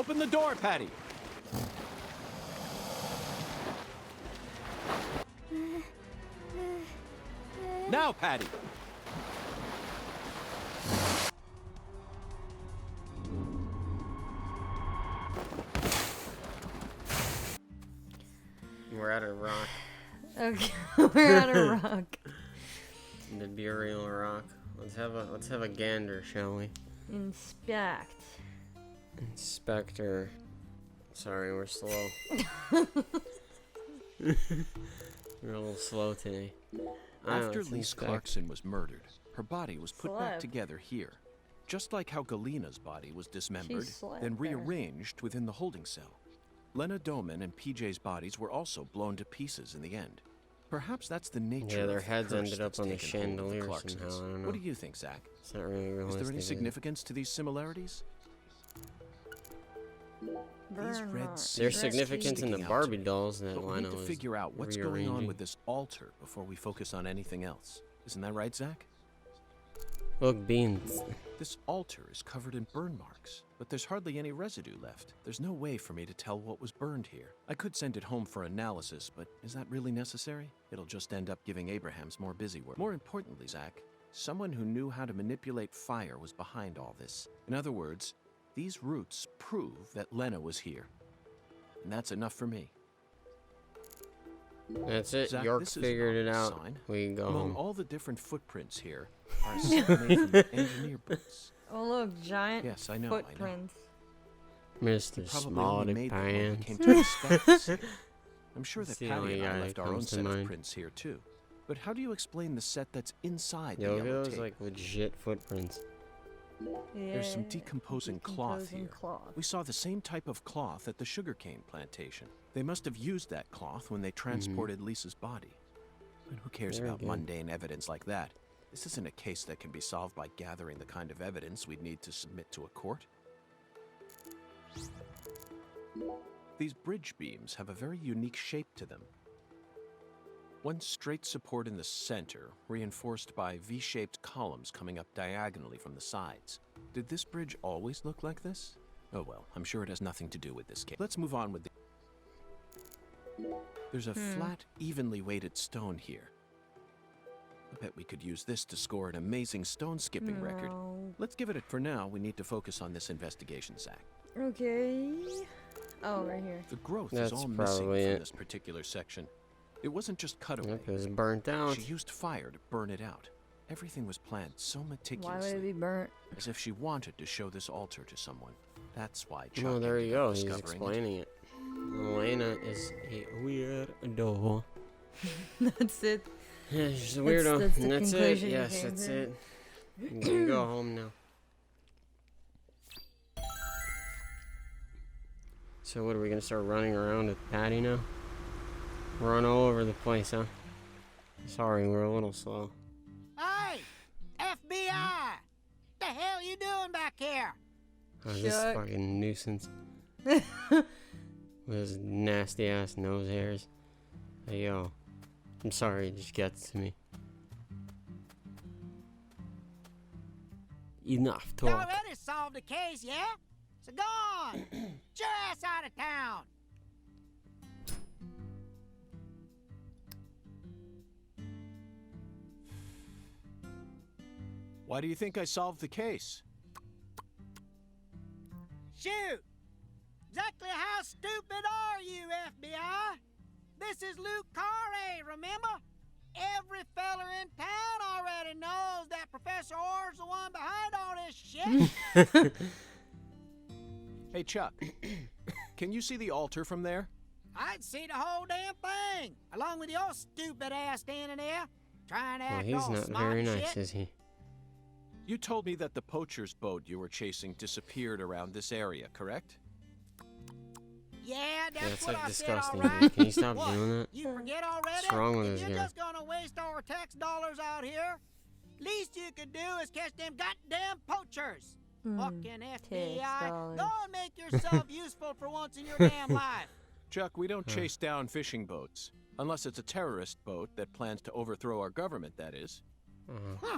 Open the door, Patty. Now, Patty. We're at a rock. Okay, we're at a rock. The burial rock. Let's have a gander, shall we? Inspect. Inspector. Sorry, we're slow. We're a little slow today. After Lise Clarkson was murdered, her body was put back together here. Just like how Galena's body was dismembered, then rearranged within the holding cell. Lena Doman and PJ's bodies were also blown to pieces in the end. Perhaps that's the nature. Yeah, their of the heads curse ended up that's on the taken hold of chandelier Clarksons. somehow. I don't know. What do you think, Zach? It's not really realistic. Is there any significance to these similarities? These red There's significance in the Barbie dolls that but we Lena need to was figure out what's going on rearranging. with this altar before we focus on anything else. Isn't that right, Zach? Look, beans. This altar is covered in burn marks, but there's hardly any residue left. There's no way for me to tell what was burned here. I could send it home for analysis, but is that really necessary? It'll just end up giving Abrahams more busy work. More importantly, Zach, someone who knew how to manipulate fire was behind all this. In other words, these roots prove that Lena was here. And that's enough for me. That's it. Zach, York this is figured it not a out. sign. We can go Among home. all the different footprints here are a set made from engineer boots. Oh look, giant Yes, I know. footprints. Mr. Probably only Small made them when we Pants. came to inspect the city. I'm sure that That's the Patty only and I guy left that our own comes to set of mind. prints here too. But how do you explain the set that's inside Yo, the yellow those tape? like legit footprints. Yeah, There's some decomposing cloth here. cloth. We saw the same type of cloth at the sugarcane plantation. They must have used that cloth when they transported Lisa's body. And who cares Very about good. mundane evidence like that? This isn't a case that can be solved by gathering the kind of evidence we'd need to submit to a court. These bridge beams have a very unique shape to them. One straight support in the center, reinforced by V-shaped columns coming up diagonally from the sides. Did this bridge always look like this? Oh well, I'm sure it has nothing to do with this case. Let's move on with the... There's a flat, evenly weighted stone here. I bet we could use this to score an amazing stone skipping record. No. Let's give it a... For now, we need to focus on this investigation, Zach. Okay. Oh, right here. The growth That's is all missing from probably it. this particular section. It wasn't just cut away. Look, it was burnt out. She used fire to burn it out. Everything was planned so Why would meticulously, it be burnt? as if she wanted to show this altar to someone. That's why Chuck Oh, there you ended up go. He's discovering it. explaining it. Elena is a weirdo. That's it. Yeah, she's a weirdo. That's the and that's it. conclusion you Yes, came that's to. it. You can go home now. So what, are we gonna start running around with Patty now? Run all over the place, huh? Sorry, we're a little slow. Hey! FBI! The hell you doing back here? Oh, this Shut. fucking nuisance. With his nasty ass nose hairs. Hey, yo. I'm sorry, it just gets to me. Enough You talk. already solved the case, yeah? So go on! Get your ass out of town! Why do you think I solved the case? Shoot! Exactly how stupid are you, FBI? This is Luke Carré, remember? Every feller in town already knows that Professor Orr's the one behind all this shit. Hey, Chuck. Can you see the altar from there? I'd see the whole damn thing, along with your stupid ass standing there, trying to Well, act he's all not smart very and nice, shit. is he? You told me that the poacher's boat you were chasing disappeared around this area, correct? Yeah, Yeah, that's it's what like I disgusting. said, all right. Can you stop What? doing that? You forget already? What's wrong with if this you're guy? just gonna waste our tax dollars out here, least you could do is catch them goddamn poachers. Fucking FBI. dollars. Go and make yourself useful for once in your damn life. Chuck, we don't chase down fishing boats. Unless it's a terrorist boat that plans to overthrow our government, that is. Huh.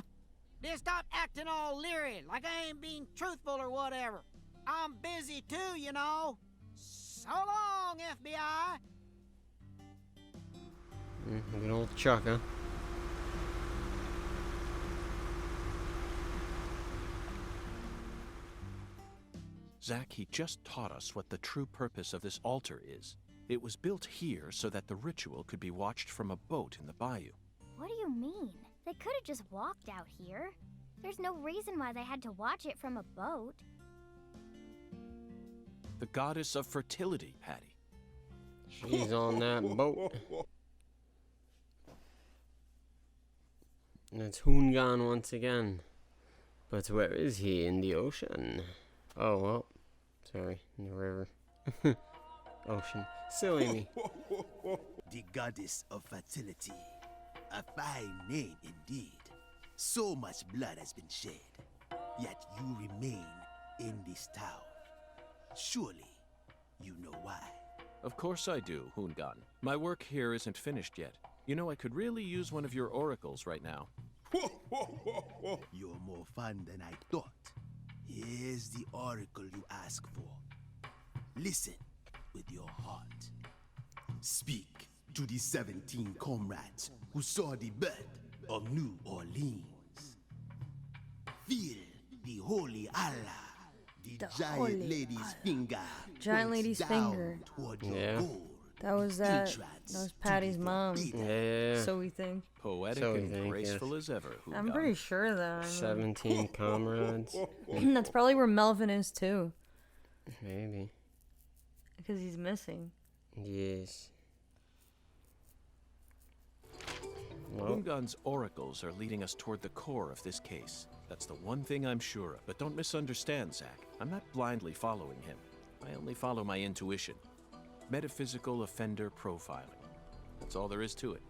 Then stop acting all leery, like I ain't being truthful or whatever. I'm busy too, you know. So long, FBI. Good old Chuck, huh? Zach, he just taught us what the true purpose of this altar is. It was built here so that the ritual could be watched from a boat in the bayou. What do you mean? They could have just walked out here. There's no reason why they had to watch it from a boat. The goddess of fertility, Patty. She's on that boat. And it's Hoongan once again. But where is he? In the ocean. Oh, well. Sorry, in the river. Ocean. Silly me. The goddess of fertility. A fine name indeed. So much blood has been shed, yet you remain in this town. Surely, you know why. Of course I do, Hoongan. My work here isn't finished yet. You know, I could really use one of your oracles right now. You're more fun than I thought. Here's the oracle you ask for. Listen with your heart. Speak to the 17 comrades who saw the birth of New Orleans. Feel the holy Allah, the giant holy lady's finger. Giant points lady's down finger. toward your Yeah. goal. That was that. Entrance That was to Patty's the mom. forbidden. Yeah. So we think. Poetic So we and think, graceful yes. as ever, Hoongan. I'm pretty sure that. 17 comrades. That's probably where Melvin is too, Maybe. because he's missing. Yes. Well, Hoongan's oracles are leading us toward the core of this case. That's the one thing I'm sure of. But don't misunderstand, Zach. I'm not blindly following him. I only follow my intuition. Metaphysical offender profiling. That's all there is to it.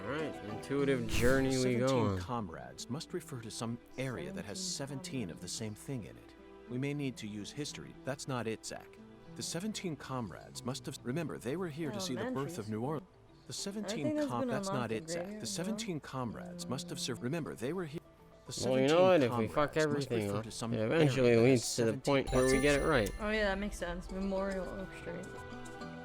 alright. Intuitive journey we 17 go on. comrades must refer to some area that has 17 of the same thing in it. We may need to use history. That's not it, Zach. The 17 comrades must have... Remember, they were here to see the birth of New Orleans. The 17 That's not it, Zach. The 17 comrades must have served... Remember, they were here... The Well, you know what? 17 If we fuck comrades must everything refer up, to some it eventually area that leads has to the 17 point where That's we get it right. Oh yeah, that makes sense. Memorial Oak Street.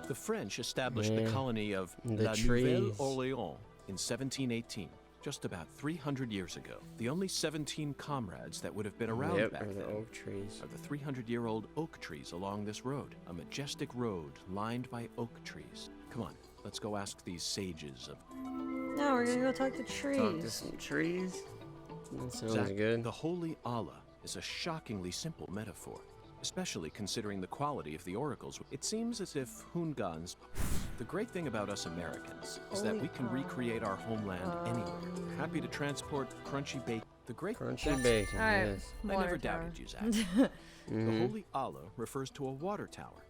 The French established Yeah. the colony of The La trees. Nouvelle-Orléans in 1718, just about 300 years ago. The only 17 comrades that would have been around Yep, back or the then oak trees. are the 300-year-old oak trees along this road. A majestic road lined by oak trees. Come on, let's go ask these sages of... No, we're gonna go talk to Talk to trees. some trees. That sounds Zach, good. the Holy Allah is a shockingly simple metaphor, especially considering the quality of the oracles. It seems as if Hoongan's... The great thing about us Americans is that we can recreate our homeland anywhere. Happy to transport crunchy bacon. The great... Crunchy that's- bacon, Alright, yes. I water never tower. doubted you, Zach. The Mhm. Holy Allah refers to a water tower.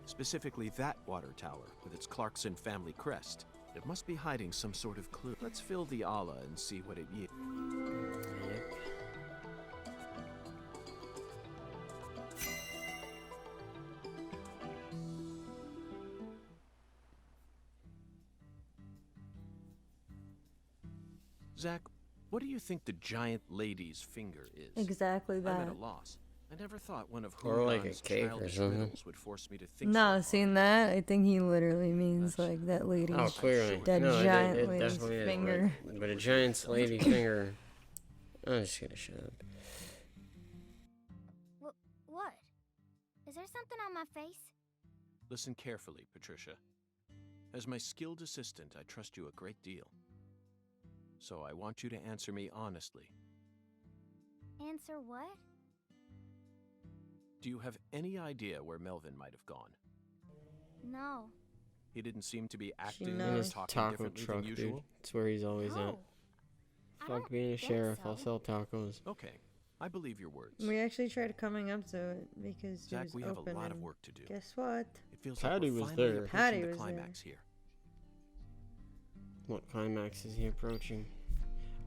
Specifically that water tower with its Clarkson family crest. It must be hiding some sort of clue. Let's fill the Allah and see what it yields. Yep. Zach, what do you think the giant lady's finger is? Exactly I'm that. at a loss. I never thought one of Or like a Hoongan's cake or childish something. riddles would force me to think No, so seeing hard. that, I think he literally means That's- like that lady's. Oh, clearly. That no, giant it lady's definitely is, finger. but a giant lady finger. I'm just gonna shut up. What? Is there something on my face? Listen carefully, Patricia. As my skilled assistant, I trust you a great deal. So I want you to answer me honestly. Answer what? Do you have any idea where Melvin might have gone? No. He didn't seem to be acting In or knows. his talking taco differently truck, than dude. usual. It's where he's always at. No. I Fuck don't being a think sheriff, I'll so. sell tacos. Okay, I believe your words. We actually tried coming up to it because Zach, it was we have open. a lot of and work to do. Guess what? It feels Patty like we're was finally there. approaching Patty the was there. climax here. What climax is he approaching?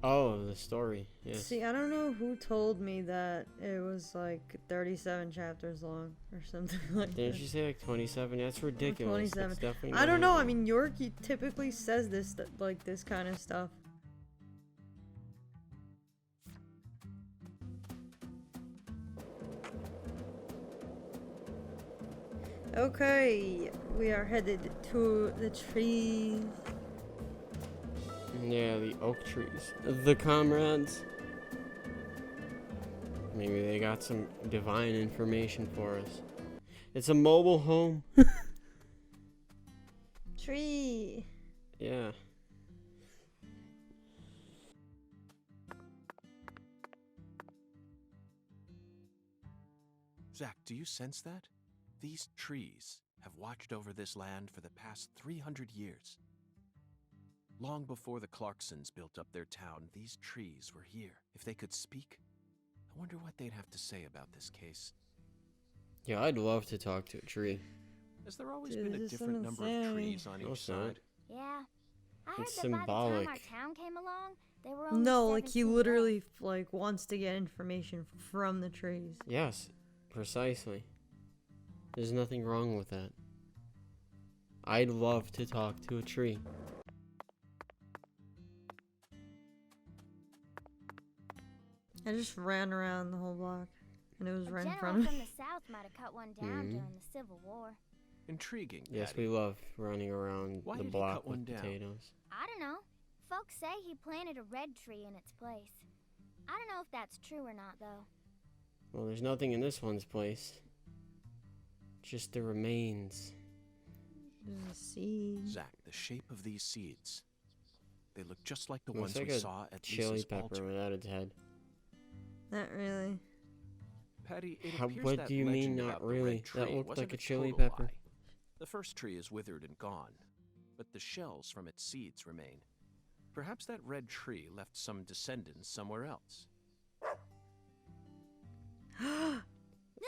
Oh, the story. Yes. See, I don't know who told me that it was like 37 chapters long or something like Didn't that. you say like 27? That's ridiculous. 27. That's definitely I don't not know. I it. mean, York typically says this, like this kind of stuff. Okay, we are headed to the trees. Yeah, the oak trees. The comrades. Maybe they got some divine information for us. It's a mobile home. Tree. Yeah. Zach, do you sense that? These trees have watched over this land for the past 300 years. Long before the Clarksons built up their town, these trees were here. If they could speak, I wonder what they'd have to say about this case. Yeah, I'd love to talk to a tree. Has there always Dude, been a this is different number of insane. trees on No, each it's not. side? Yeah. I heard It's that by the time symbolic. our town came along, there were only No, like he 17 literally left. like wants to get information from the trees. Yes, precisely. There's nothing wrong with that. I'd love to talk to a tree. I just ran around the whole block, and it was A right in general front of from me. the south might have cut one down during the Civil War. Intriguing, Yes, Patty. we love running around Why the did he block cut one with down? potatoes. I don't know. Folks say he planted a red tree in its place. I don't know if that's true or not, though. Well, there's nothing in this one's place. Just the remains. There's a seed. Zach, the shape of these seeds. They look just like the Looks ones like we a saw at chili Lisa's pepper altar. without its head. Not really. Patty, it How- appears what that do you mean legend not about the really? red That tree looked wasn't like a chili total pepper. lie. The first tree is withered and gone, but the shells from its seeds remain. Perhaps that red tree left some descendants somewhere else.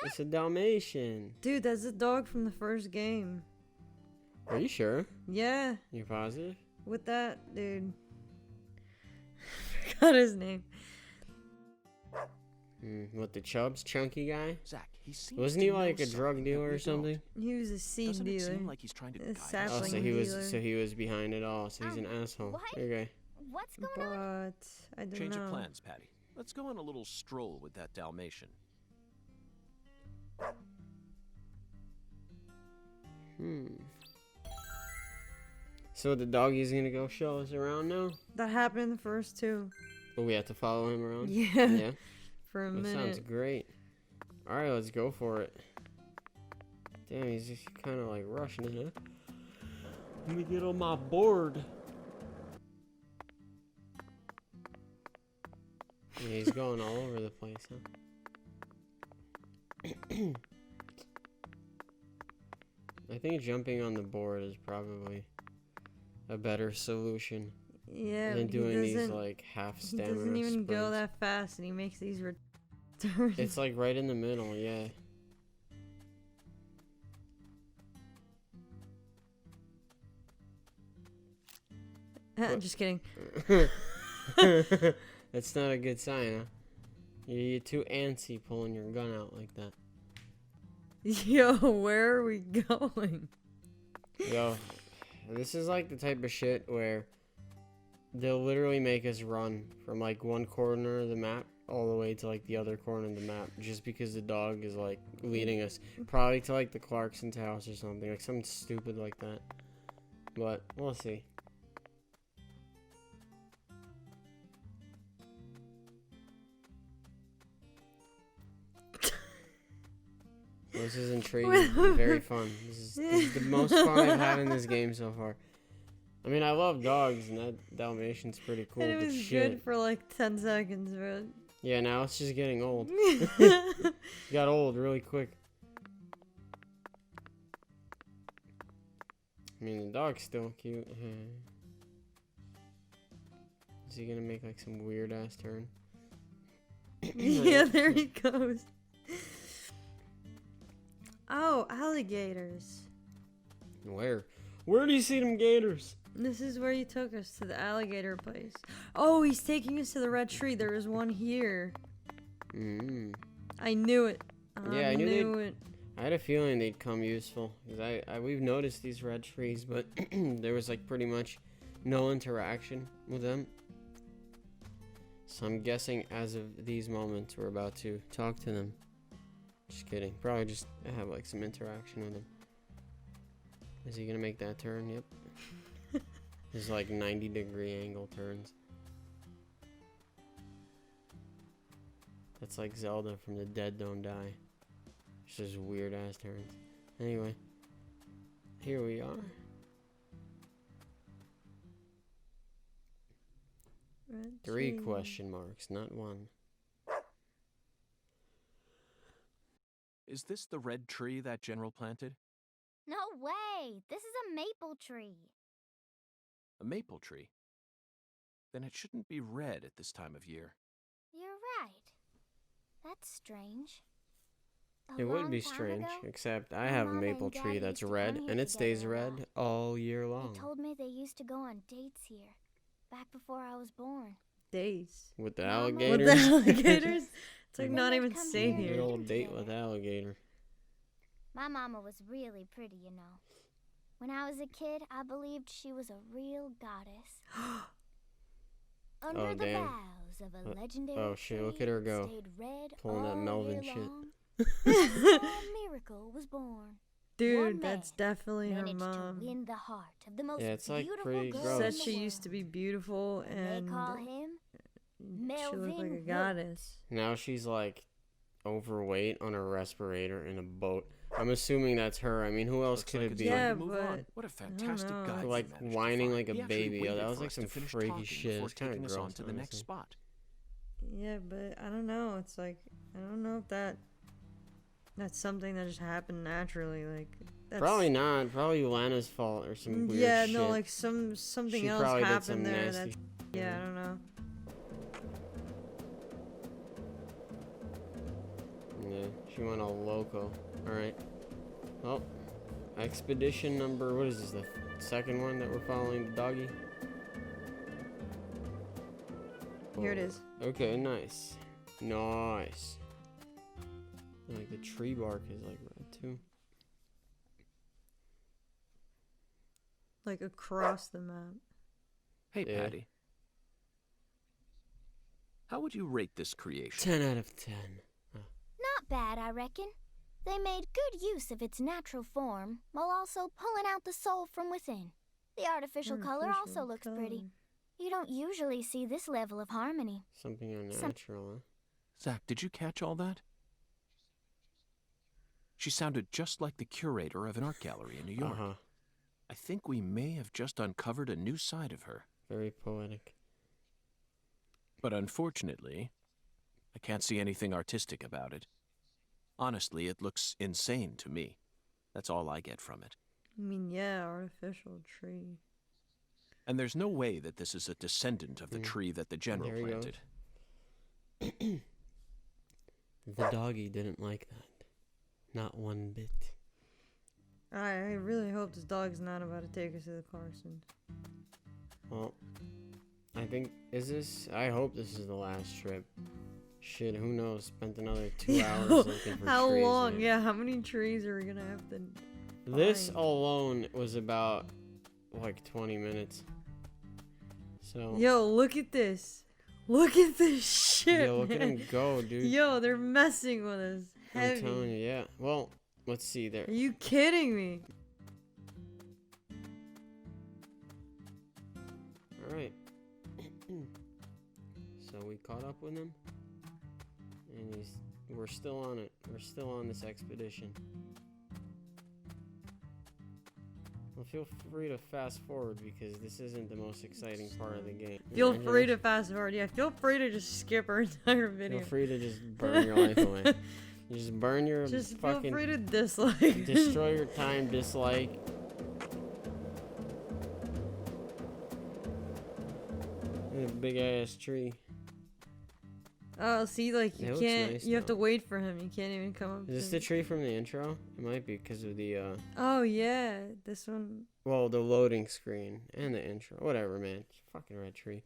It's a Dalmatian. Dude, that's a dog from the first game. Are you sure? Yeah, You're positive? with that dude. Forgot his name. What, the Chubbs chunky guy? Zach, he seems Wasn't to he know like a something drug that dealer we or something? He was a seed Doesn't it dealer. seem like he's trying to A guide us? Oh, so sapling dealer. he was behind it all. So he's an asshole. what? Okay. What's going But on? I don't Change know. of plans, Patty. Let's go on a little stroll with that Dalmatian. So the doggy's gonna go show us around now? That happened in the first two. But we have to follow him around? Yeah. Yeah. For a That sounds minute. great. Alright, let's go for it. Damn, he's just kind of like rushing it, huh? Let me get on my board. Yeah, he's going all over the place, huh? I think jumping on the board is probably a better solution Yeah, than but he doing these doesn't- like half He stamina doesn't even go sprints. that fast, and he makes these returns. It's like right in the middle, yeah. Just kidding. That's not a good sign, huh? You're too antsy pulling your gun out like that. Yo, where are we going? Yo, this is like the type of shit where they'll literally make us run from like one corner of the map all the way to like the other corner of the map just because the dog is like leading us probably to like the Clarkson's house or something, like something stupid like that. But we'll see. This is intriguing and very fun. This is the most fun I've had in this game so far. I mean, I love dogs, and that Dalmatian's pretty cool, And it but was shit. good for like 10 seconds, but... Yeah, now it's just getting old. Got old really quick. I mean, the dog's still cute. Is he gonna make like some weird ass turn? Yeah, there he goes. Oh, alligators. Where? Where do you see them gators? This is where you took us, to the alligator place. Oh, he's taking us to the red tree. There is one here. I knew it. Yeah, I knew it. I had a feeling they'd come useful because we've noticed these red trees, but there was like pretty much no interaction with them. So I'm guessing as of these moments we're about to talk to them. Just kidding. Probably just have like some interaction with them. Is he gonna make that turn? Yep. There's like 90-degree angle turns. That's like Zelda from The Dead Don't Die. It's just weird ass turns. Anyway, here we are. Red 3 tree. question marks, not 1. Is this the red tree that General planted? No way! This is a maple tree. A maple tree? Then it shouldn't be red at this time of year. You're right. That's strange. A It would long be time strange, ago, except I my have a mama maple and Dad tree used that's to red, come here and it stays together a red lot. all year They long. told me they used to go on dates here, back before I was born. Days. With the Mama. With the With alligators. the alligators? It's like They not would even come safe here Good here. old date together. with alligator. My mama was really pretty, you know. When I was a kid, I believed she was a real goddess. Under Oh, the damn. boughs of a Uh, legendary oh, shit, look at her tree go. stayed red Pulling that all Melvin year shit. long. A miracle was born. Dude, One that's man definitely her managed mom. to win the heart of the most Yeah, it's, like, beautiful pretty girl gross. Said in the she world. used to be beautiful And and they call him she looked like a Melvin goddess. Now she's like overweight on a respirator in a boat. I'm assuming that's her. I mean, who else Looks could like it it's be? time Yeah, to move on. but What a fantastic know. guy! Like, you managed to whining find. like a He actually baby. Yeah, waited that was for like us some to finish freaky talking shit. before It's kinda taking us on gross, to the next honestly. spot. Yeah, but I don't know. It's like I don't know if that's something that just happened naturally. Like that's, Probably not. Probably Lana's fault or some weird yeah, shit. no, like something She else probably did some happened there. nasty That's yeah, I don't know. Yeah, she went all loco. Alright. Well, expedition number, what is this, the second one that we're following the doggy? Here it is. Okay, nice. Nice. Like the tree bark is like red too. Like across the map. Hey, Yeah. Patty. How would you rate this creation? 10 out of 10. Not bad, I reckon. They made good use of its natural form while also pulling out the soul from within. The artificial color also Artificial looks pretty. color. You don't usually see this level of harmony. Something unnatural, huh? Zach, did you catch all that? She sounded just like the curator of an art gallery in New York. Uh-huh. I think we may have just uncovered a new side of her. Very poetic. But unfortunately, I can't see anything artistic about it. Honestly, it looks insane to me. That's all I get from it. I mean, yeah, artificial tree. And there's no way that this is a descendant of the tree that the general There he goes. planted. The doggy didn't like that. Not one bit. I really hope this dog's not about to take us to the Carsons. Well, I think, I hope this is the last trip. Shit, who knows? Spent another 2 hours looking for How trees. long? man. Yeah, how many trees are we gonna have to This find? alone was about, like, 20 minutes. So, Yo, look at this. Look at this shit, yo, look at man. him go, dude. Yo, they're messing with us. Heavy. I'm telling you, yeah. Well, let's see there. Are you kidding me? Alright. So we caught up with him. And we're still on it. We're still on this expedition. Well, feel free to fast forward because this isn't the most exciting part of the game. Feel Right free here. to fast forward. Yeah, feel free to just skip our entire video. Feel free to just burn your life away. You just burn your Just feel fucking... free to dislike. destroy your time, dislike. A big ass tree. Oh, see, like It you looks can't. nice, you have to though. wait for him. You can't even come up. Is this to the him. tree from the intro? It might be because of the Oh yeah, this one. well, the loading screen and the intro. Whatever, man. It's a fucking red tree.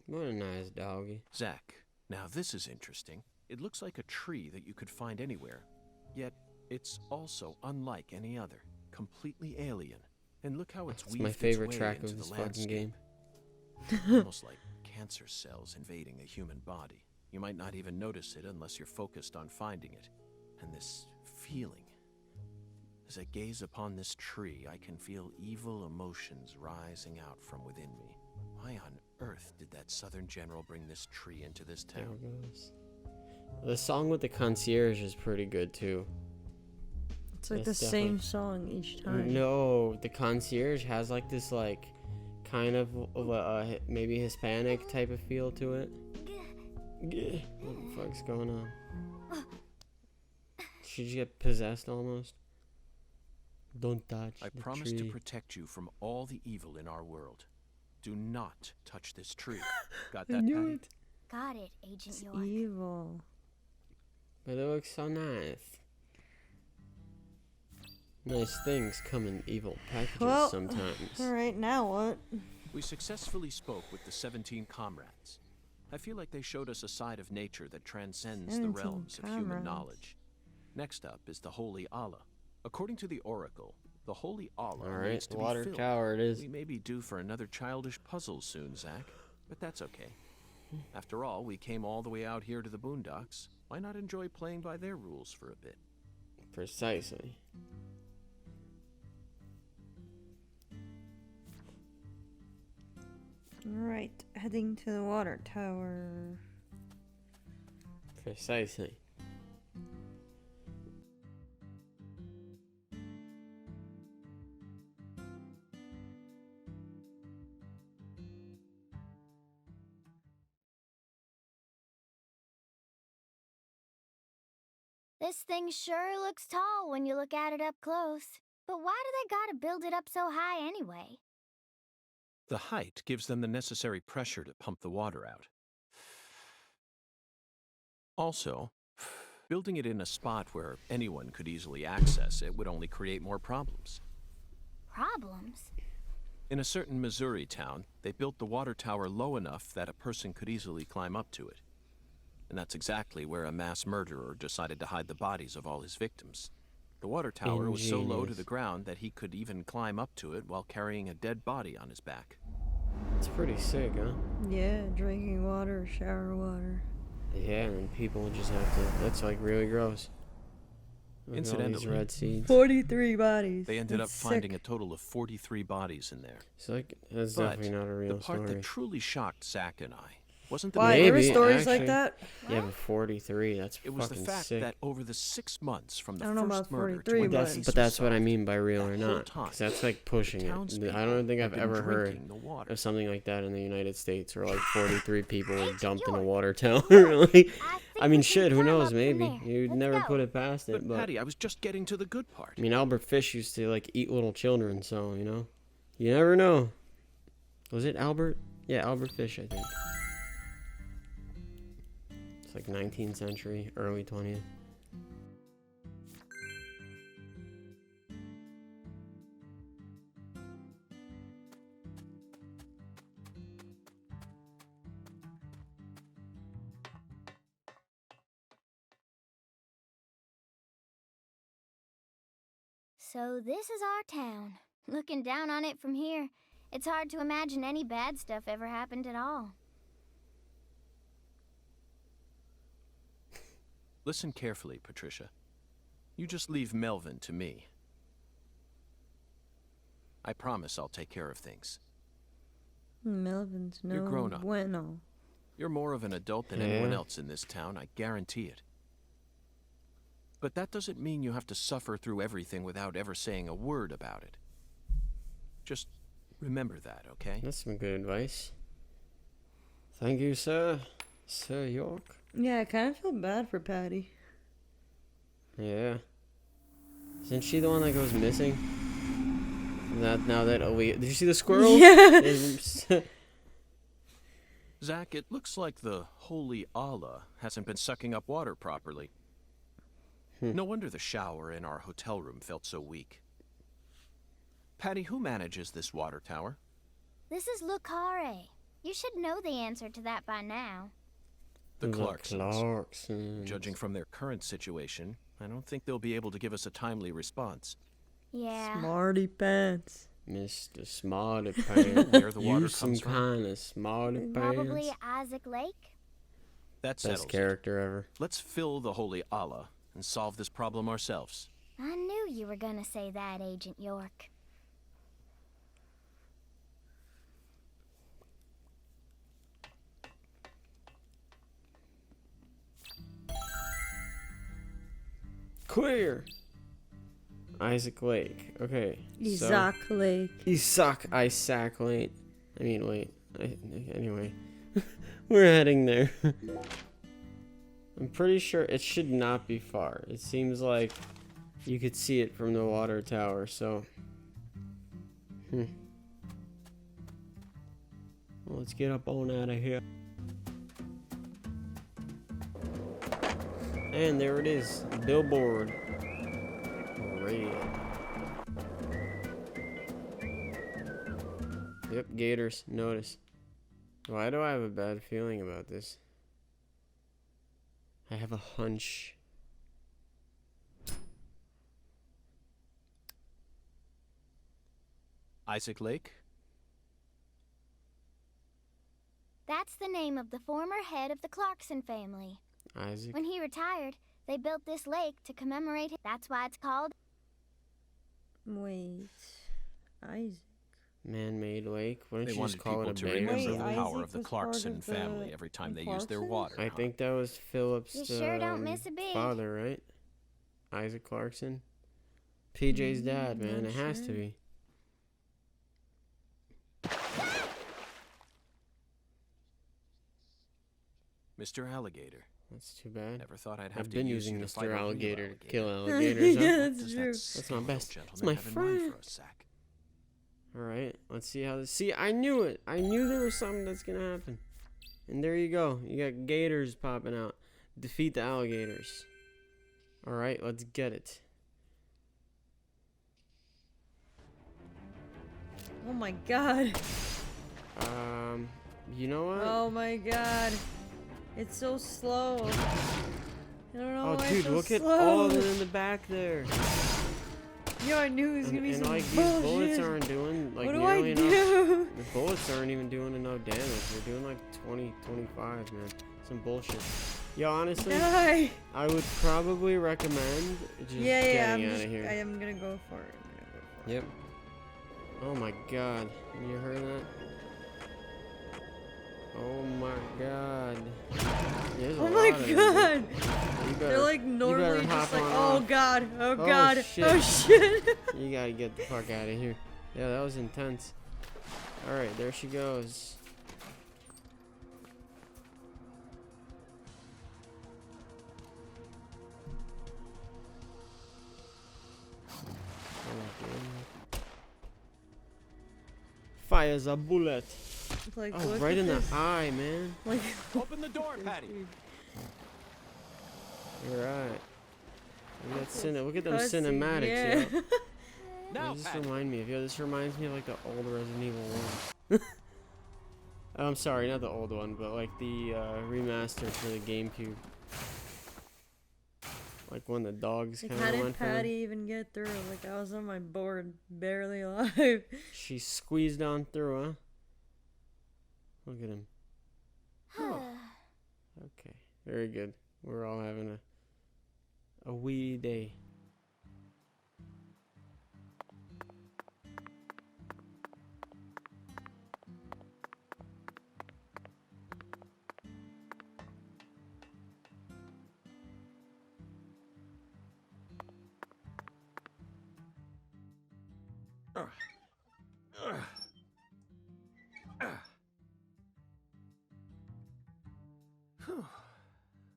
What a nice doggy. Zach, now this is interesting. It looks like a tree that you could find anywhere, yet it's also unlike any other, completely alien. And look how it's It's weaved my its favorite way track into of this the fucking landscape. game. Almost like cancer cells invading a human body. You might not even notice it unless you're focused on finding it. And this feeling. As I gaze upon this tree, I can feel evil emotions rising out from within me. Why on earth did that southern general bring this tree into this There town? it goes. The song with the concierge is pretty good too. It's like That's the same song each time. No, the concierge has like this like kind of maybe Hispanic type of feel to it. What the fuck's going on? She just get possessed almost. Don't touch I the promise tree. to protect you from all the evil in our world. Do not touch this tree. Got that, Patty? Got it, Agent It's York. evil. But it looks so nice. Nice things come in evil packages Well, sometimes. Alright, now what? We successfully spoke with the 17 comrades. I feel like they showed us a side of nature that transcends the 17 realms of human comrades. knowledge. Next up is the Holy Allah. According to the Oracle, the Holy Allah Alright, needs to be water filled. tower it is. We may be due for another childish puzzle soon, Zach, but that's okay. After all, we came all the way out here to the boondocks. Why not enjoy playing by their rules for a bit? Precisely. Alright, heading to the water tower. Precisely. This thing sure looks tall when you look at it up close. But why do they gotta build it up so high anyway? The height gives them the necessary pressure to pump the water out. Also, building it in a spot where anyone could easily access it would only create more problems. Problems? In a certain Missouri town, they built the water tower low enough that a person could easily climb up to it. And that's exactly where a mass murderer decided to hide the bodies of all his victims. The water tower was so low to Ingenious. the ground that he could even climb up to it while carrying a dead body on his back. It's pretty sick, huh? Yeah, drinking water, shower water. Yeah, and people just have to. That's like really gross. With all these Incidentally, red seeds. 43 bodies. They ended up That's finding sick. a total of 43 bodies in there. It's like that's But definitely not a the real part story. that truly shocked Zach and I wasn't the Why? Maybe, There were stories actually. like that? Yeah, but 43. That's It was the fucking fact sick. that over the 6 months from the I don't know first about murder to 43, when the but- That's, case but that's was what I solved, mean by real or that whole not. time, 'Cause that's like pushing it. townspeople I don't think had I've been ever heard drinking the water. of something like that in the United States, where like 43 people were Agent dumped in a York. water tower. Like, I mean, we can shit. Who climb knows? up from Maybe there. you'd Let's never go. put it past it. But But Patty, I was just getting to the good part. I mean, Albert Fish used to like eat little children, so you know, you never know. Was it Albert? Yeah, Albert Fish, I think. It's like 19th century, early 20th. So this is our town. Looking down on it from here, it's hard to imagine any bad stuff ever happened at all. Listen carefully, Patricia. You just leave Melvin to me. I promise I'll take care of things. Melvin's no You're grown up. bueno. You're more of an adult than anyone Yeah. else in this town, I guarantee it. But that doesn't mean you have to suffer through everything without ever saying a word about it. Just remember that, okay? That's some good advice. Thank you, sir. Sir York. Yeah, I kind of feel bad for Patty. Yeah. Isn't she the one that goes missing? Now that did you see the squirrel? Yeah. Zach, it looks like the Holy Allah hasn't been sucking up water properly. No wonder the shower in our hotel room felt so weak. Patty, who manages this water tower? This is Carré. You should know the answer to that by now. The Clarksons. Clarksons. Judging from their current situation, I don't think they'll be able to give us a timely response. Yeah. Smarty pants. Mr. Smarty Pants. Where the water You some comes from? kind of smarty pants. Probably Isaac Lake. That settles Best it. character ever. Let's fill the Holy Allah and solve this problem ourselves. I knew you were gonna say that, Agent York. Clear. Isaac Lake. Okay. Exactly. Isaac Lake. I mean, wait. Anyway. We're heading there. I'm pretty sure it should not be far. It seems like you could see it from the water tower, so. Well, let's get up on out of here. And there it is. Billboard. Red. Yep, gators. Notice. Why do I have a bad feeling about this? I have a hunch. Isaac Lake? That's the name of the former head of the Clarkson family. Isaac. When he retired, they built this lake to commemorate him. That's why it's called. Wait. Isaac. Man-made lake. Why don't They you just wanted call people it a to bay or remember Wait, the something? power Isaac of the was part Clarkson of the family every time they used their Clarksons? water. I huh? think that was Philip's You sure don't miss a beat. father, right? Isaac Clarkson. PJ's dad, man. not It has to sure. be. Mr. Alligator. That's too bad. Never thought I'd have I've to been use using you to fight a Mr. real Alligator to alligator. kill alligators. Yeah, Huh? that's Does true. that That's my skeletal best. gentleman That's my have in mind friend. for us, Zach? Alright, let's see how this. See, I knew it. I knew there was something that's gonna happen. And there you go. You got gators popping out. Defeat the alligators. Alright, let's get it. Oh my god. You know what? Oh my god. It's so slow. I don't know Oh, why dude, it's so look at slow. all of them in the back there. Yo, I knew it was gonna be And some like these bullshit. bullets aren't doing like What do I nearly enough. do? The bullets aren't even doing enough damage. They're doing like 20, 25, man. Some bullshit. Yo, honestly, Die. I would probably recommend just Yeah, I'm getting out just, of here. I am gonna go for it. I'm gonna go for it. Yep. Oh my god. You heard that? Oh my god. There's a Oh lot my of them, dude. god. You better, They're like you normally better just hop like, on oh off. god, oh Oh, god, shit. oh shit. You gotta get the fuck out of here. Yeah, that was intense. Alright, there she goes. Fires a bullet. Like, Oh, look right at in the this. eye, man. Like, Open the door, Patty. Alright. Look at them cussing, cinematics, yeah. yo. Now, Does this Patty. remind me of? Yo, this reminds me of like the old Resident Evil 1. I'm sorry, not the old one, but like the remastered for the GameCube. Like when the dogs Like, kind how of did went Patty for. even get through? Like, I was on my board, barely alive. She squeezed on through, huh? Look at him. Okay, very good. We're all having a wee day.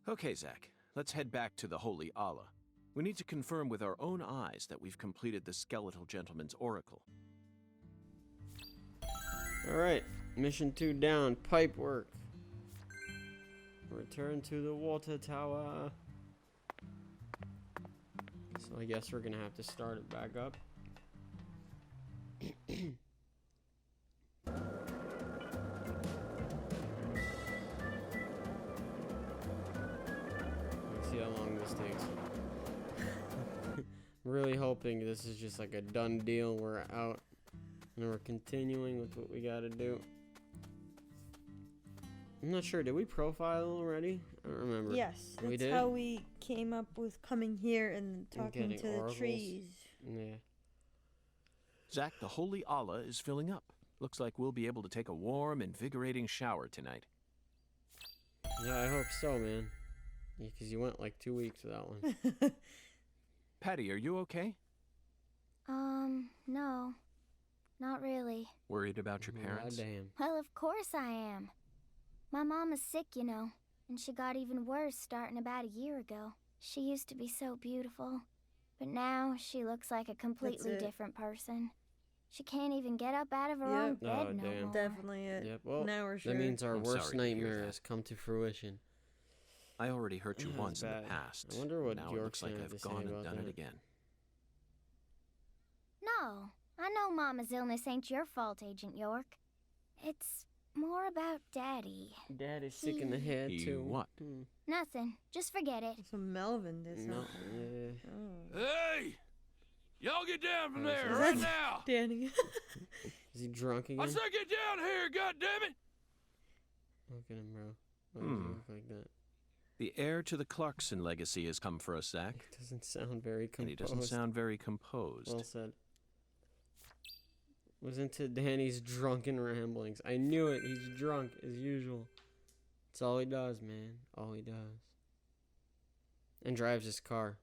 Okay, Zach. Let's head back to the Holy Allah. We need to confirm with our own eyes that we've completed the skeletal gentleman's oracle. Alright, mission 2 down. Pipe work. Return to the water tower. So I guess we're gonna have to start it back up. Let's see how long this takes. I'm really hoping this is just like a done deal. We're out and we're continuing with what we gotta do. I'm not sure. Did we profile already? I don't remember. Yes, We that's did? how we came up with coming here and talking getting to the oracles. trees. Yeah. Zach, the holy Allah is filling up. Looks like we'll be able to take a warm, invigorating shower tonight. Yeah, I hope so, man. Because you went like 2 weeks without one. Patty, are you okay? No. Not really. Worried about your parents? Damn. Well, of course I am. My mom is sick, you know, and she got even worse starting about a year ago. She used to be so beautiful, but now she looks like a completely it. different person. She can't even get up out of her Yep. own bed Oh, no damn. more. Definitely it. Yep. Well, Now we're sure. that means our I'm worst sorry to hear nightmare that. has come to fruition. I already hurt you Yeah, once in it's the bad. past. I wonder what now it York's looks like gonna have to I've say gone and about done that. it again. No, I know Mama's illness ain't your fault, Agent York. It's more about Daddy. Dad is sick in the head, He too. what? Nothing. Just forget it. So Melvin did No, something. yeah. Oh. Hey! Y'all get down from Oh, there so right that's- now! Danny. Is he drunk I again? said get down here, goddammit! Look at him, bro. Why does he look like that? The heir to the Clarkson legacy has come for us, Zach. Doesn't sound very composed. And he doesn't sound very composed. Well said. Was into Danny's drunken ramblings. I knew it. He's drunk as usual. That's all he does, man. All he does. And drives his car.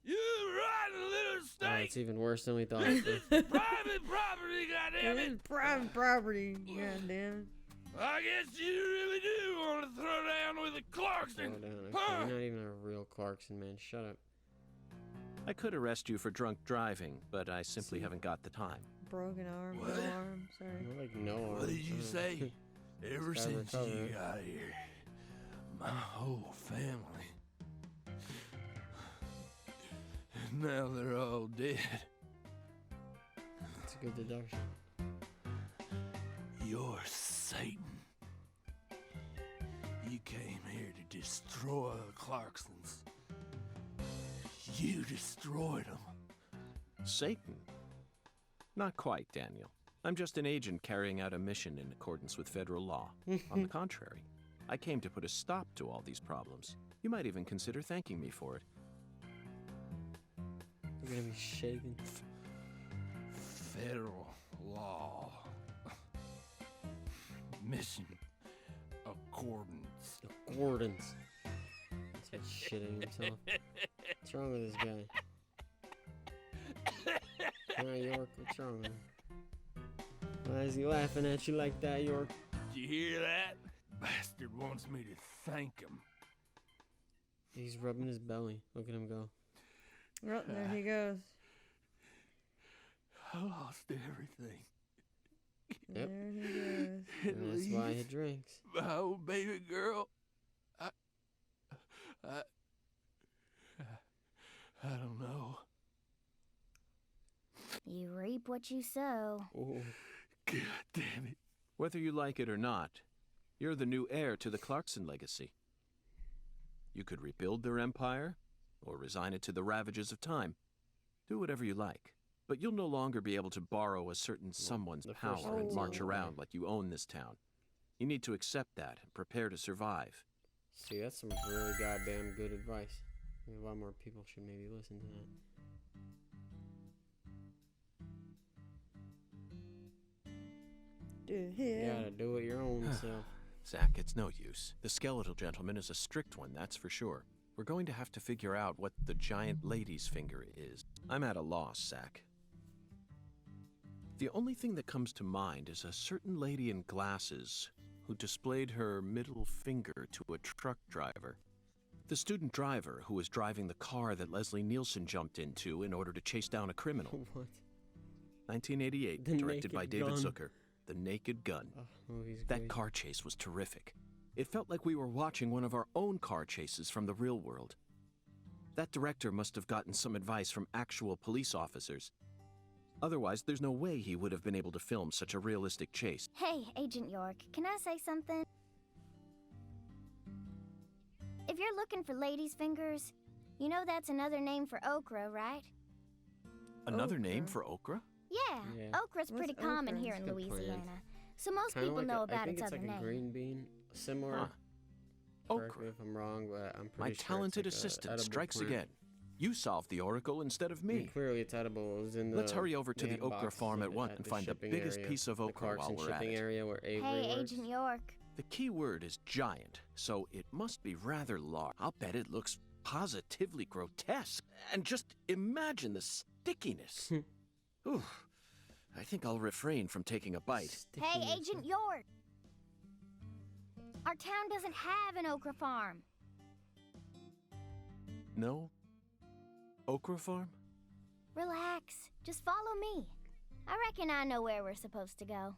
You riding little Oh, snake! it's even worse than we thought. Private property, goddammit! It is private property. Goddamn. I guess you really do want to throw down with a Clarkson! Slow down. Huh? You're not even a real Clarkson, man. Shut up. I could arrest you for drunk driving, but I simply haven't got the time. Broken arm, What? no arm, sorry. You're like no arms. What did you say? Ever Gotta since recover. you got here, my whole family. Now they're all dead. That's a good deduction. You're Satan. You came here to destroy the Clarksons. You destroyed them. Satan? Not quite, Daniel. I'm just an agent carrying out a mission in accordance with federal law. On the contrary, I came to put a stop to all these problems. You might even consider thanking me for it. You're gonna be shaking. Federal law. Mission accordance. Gordon's. He's shitting himself. What's wrong with this guy? York, what's wrong with him? Why is he laughing at you like that, York? Did you hear that? Bastard wants me to thank him. He's rubbing his belly. Look at him go. Oh, there he goes. I lost everything. Yep. There he goes. And that's why he drinks. My old baby girl. I don't know. You reap what you sow. Oh, God damn it. Whether you like it or not, you're the new heir to the Clarkson legacy. You could rebuild their empire, or resign it to the ravages of time. Do whatever you like. But you'll no longer be able to borrow a certain someone's the first power and one's march on the way. around like you own this town. You need to accept that and prepare to survive. see, that's some really goddamn good advice. I think a lot more people should maybe listen to that. Do You him. gotta do it your own self. Zach, it's no use. The skeletal gentleman is a strict one, that's for sure. We're going to have to figure out what the giant lady's finger is. I'm at a loss, Zach. The only thing that comes to mind is a certain lady in glasses who displayed her middle finger to a truck driver. The student driver who was driving the car that Leslie Nielsen jumped into in order to chase down a criminal. What? 1988, The directed by Naked David Gun. Zucker. The Naked Gun. Oh, movies That crazy. car chase was terrific. It felt like we were watching one of our own car chases from the real world. That director must have gotten some advice from actual police officers. Otherwise, there's no way he would have been able to film such a realistic chase. Hey, Agent York, can I say something? If you're looking for ladies' fingers, you know that's another name for okra, right? Another name Okra? for okra? Yeah, Yeah. okra's What's pretty common okra? here in It's a good plant. Louisiana. so most Kinda people like know I about think its it's other like a name. green bean. Similar. Huh. Correct Okra. me if I'm wrong, but I'm pretty My sure it's talented like a assistant edible strikes plant. again. You solved the oracle instead of I mean, me. clearly it's edible. It was in the, Let's hurry over to they the had okra boxes farm of at it once and the find the shipping biggest area. piece of The okra while Clarkson we're at shipping it. area where Avery Hey, works. Agent York. The key word is giant, so it must be rather large. I'll bet it looks positively grotesque. And just imagine the stickiness. Ooh, I think I'll refrain from taking a bite. Hey, Stickiness. Agent York. Our town doesn't have an okra farm. No? Okra farm? Relax. Just follow me. I reckon I know where we're supposed to go.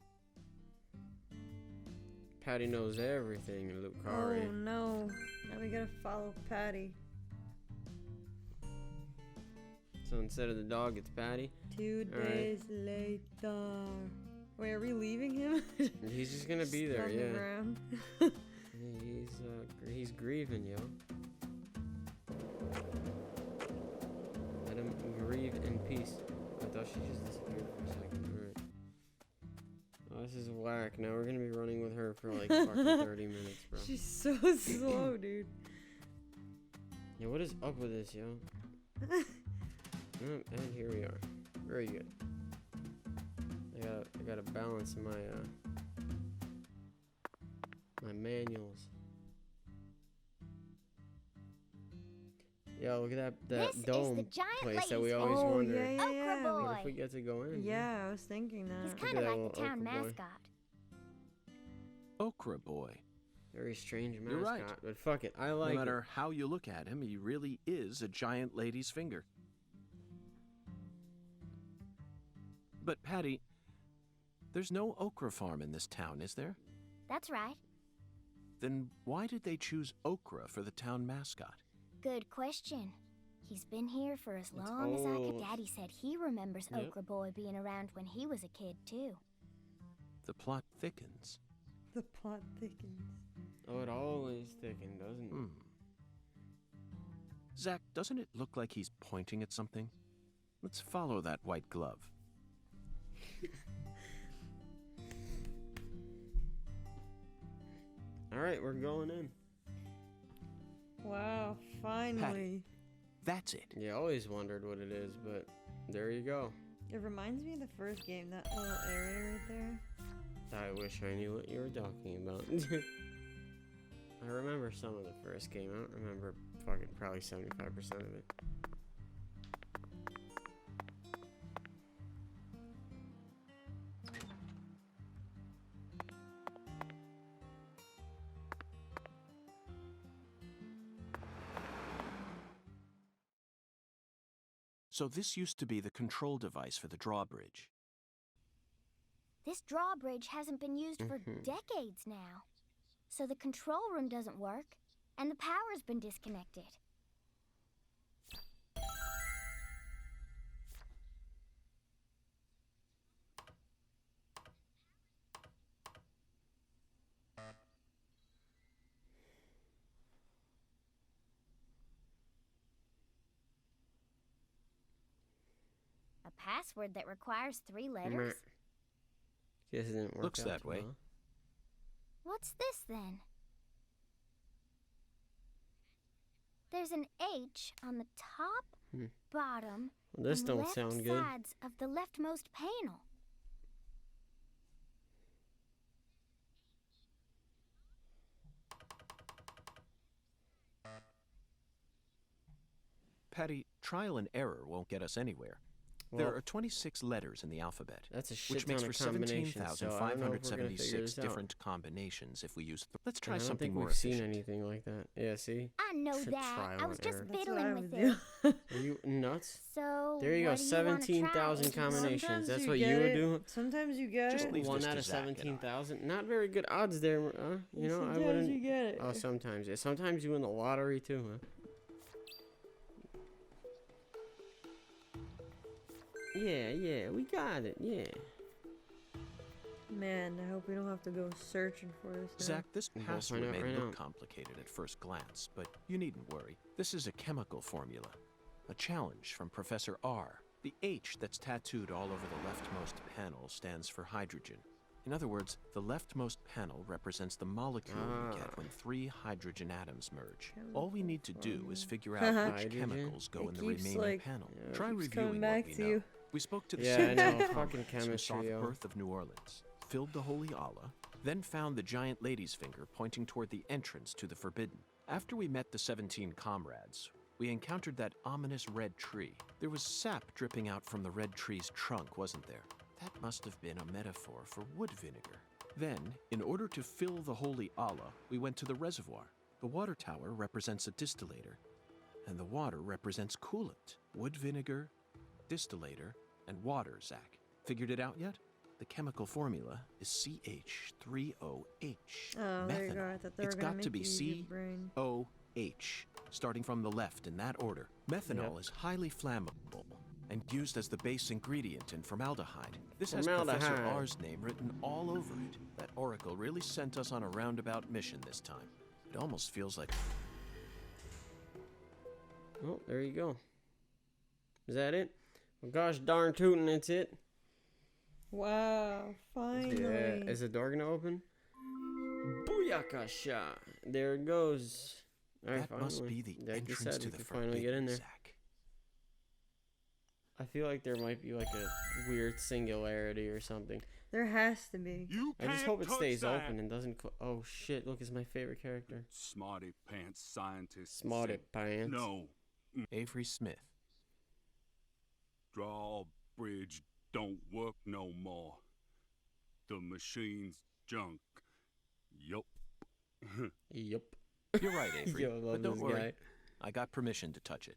Patty knows everything, Luke Oh Carré. no. Now we gotta follow Patty. So instead of the dog, it's Patty. 2 All right. days later. Wait, are we leaving him? He's just gonna be there, On the yeah. ground. He's grieving, yo. Let him grieve in peace. I thought she just disappeared for a second. Alright. Oh, this is whack. Now we're gonna be running with her for like fucking 30 minutes, bro. She's so slow, dude. Yeah, what is up with this, yo? And here we are. Very good. I gotta balance my my manuals. Yo, look at that This is dome the giant place that we lady's always Oh, wonder. yeah, yeah, yeah. Okra What if we boy. get to go in? Yeah, I was thinking He's that. kind at of that like the little town okra boy. mascot. Okra boy. Very strange mascot, You're right. but fuck it, I like No it. matter how you look at him, he really is a giant lady's finger. But Patty, there's no okra farm in this town, is there? That's right. Then why did they choose okra for the town mascot? Good question. He's been here for as It's long as I could. old. Daddy said he remembers Yep. Okra Boy being around when he was a kid, too. The plot thickens. The plot thickens. Oh, it always thickens, doesn't it? Hmm. Zach, doesn't it look like he's pointing at something? Let's follow that white glove. Alright, we're going in. Wow, finally. That's it. Yeah, I always wondered what it is, but there you go. It reminds me of the first game, that little area right there. I wish I knew what you were talking about. I remember some of the first game. I don't remember fucking probably 75% of it. So this used to be the control device for the drawbridge. This drawbridge hasn't been used for Mhm. decades now. So the control room doesn't work, and the power's been disconnected. A password that requires 3 letters? Guess it didn't work Looks out that too way. well. What's this then? There's an H on the top, Hmm. bottom, Well, this and don't left sound good. sides of the leftmost panel. Patty, trial and error won't get us anywhere. Well, There are 26 letters in the alphabet, that's a shit which ton makes of for combinations, so I don't know if we're gonna figure 17,576 this out. different combinations if we use... Let's try I don't something think more we've seen efficient. anything like that. Yeah, see? I know Should that. trial I was and just error. That's what I fiddling would with do. it. Are you nuts? So There you go, what do you wanna try, 17,000 Agent York? combinations. Sometimes That's you what get you would it. do? Sometimes you get Just it. leave One this out to of Zach and I. 17,000. Not very good odds there, you know, I Sometimes wouldn't. you get it. Oh, sometimes. Yeah, sometimes you win the lottery too, huh? Yeah, we got it. Yeah. Man, I hope we don't have to go searching for this now. Zach, this We'll password find out may right look now. complicated at first glance, but you needn't worry. This is a chemical formula. A challenge from Professor R. The H that's tattooed all over the leftmost panel stands for hydrogen. In other words, the leftmost panel represents the molecule we get when 3 hydrogen atoms merge. All we need to do is figure out which Hydrogen? chemicals go It in the keeps, remaining like, panel. yeah, Try keeps reviewing coming what back we to know. you. We spoke to the Yeah, I know, 17 fucking comrades who saw chemistry, the yo. birth of New Orleans, filled the Holy Allah, then found the giant lady's finger pointing toward the entrance to the Forbidden. After we met the 17 comrades, we encountered that ominous red tree. There was sap dripping out from the red tree's trunk, wasn't there? That must have been a metaphor for wood vinegar. Then, in order to fill the Holy Allah, we went to the reservoir. The water tower represents a distillator, and the water represents coolant. Wood vinegar, distillator, and water, Zach. Figured it out yet? The chemical formula is CH3OH. Oh, there you go. I thought they It's were gonna got to make be you use your brain. COH, starting from the left in that order. Methanol is highly flammable and used as the base ingredient in formaldehyde. This has Professor Formaldehyde. R's name written all over it. That oracle really sent us on a roundabout mission this time. It almost feels like... Oh, there you go. Is that it? Well, gosh darn tootin', it's it. Wow, finally. Yeah, is the door gonna open? Booyakasha! There it goes. Alright, that must be the Like you entrance said, to we the can finally get in Forbidden, there. Zach. I feel like there might be like a weird singularity or something. There has to be. You I can't just hope it touch stays that. open and doesn't. Oh shit! Look, it's my favorite character. Smarty pants scientist. Smarty said, pants. No. Avery Smith. Drawbridge don't work no more. The machine's junk. Yup. Yep. You're right, Avery. Yo, I love but don't this worry. guy. I got permission to touch it.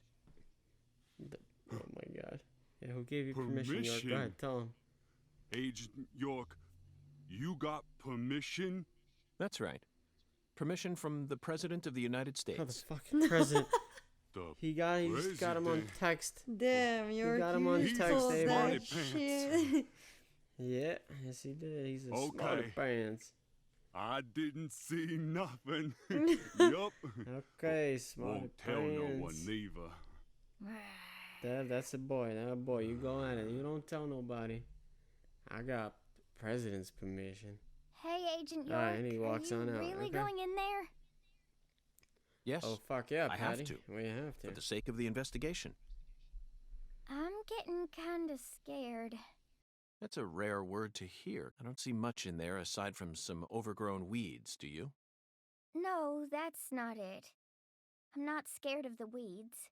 Oh my god. Yeah, who gave you permission, York? Go ahead, tell him. Agent York, you got permission? That's right. Permission from the President of the United States. Oh, the fucking president. The He got him on president. text. Damn, you're got him on accused text, of eh, that Smarty shit. Yeah, yes he did. He's a Okay. smarty pants. I didn't see nothing. Yup. Okay, smarty Won't tell pants. no one neither. That's a boy. That a boy. You go at it. You don't tell nobody. I got president's permission. Hey, Agent York, Alright, and he walks are you on out, really okay. going in there? Yes, Oh fuck yeah, I have Patty. to. We have to. for the sake of the investigation. I'm getting kinda scared. That's a rare word to hear. I don't see much in there aside from some overgrown weeds, do you? No, that's not it. I'm not scared of the weeds.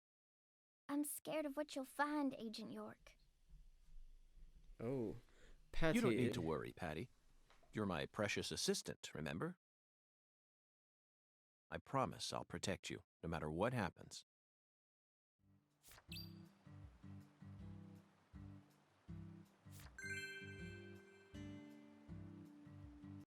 I'm scared of what you'll find, Agent York. Oh, Patty. You don't need to worry, Patty. You're my precious assistant, remember? I promise I'll protect you, no matter what happens.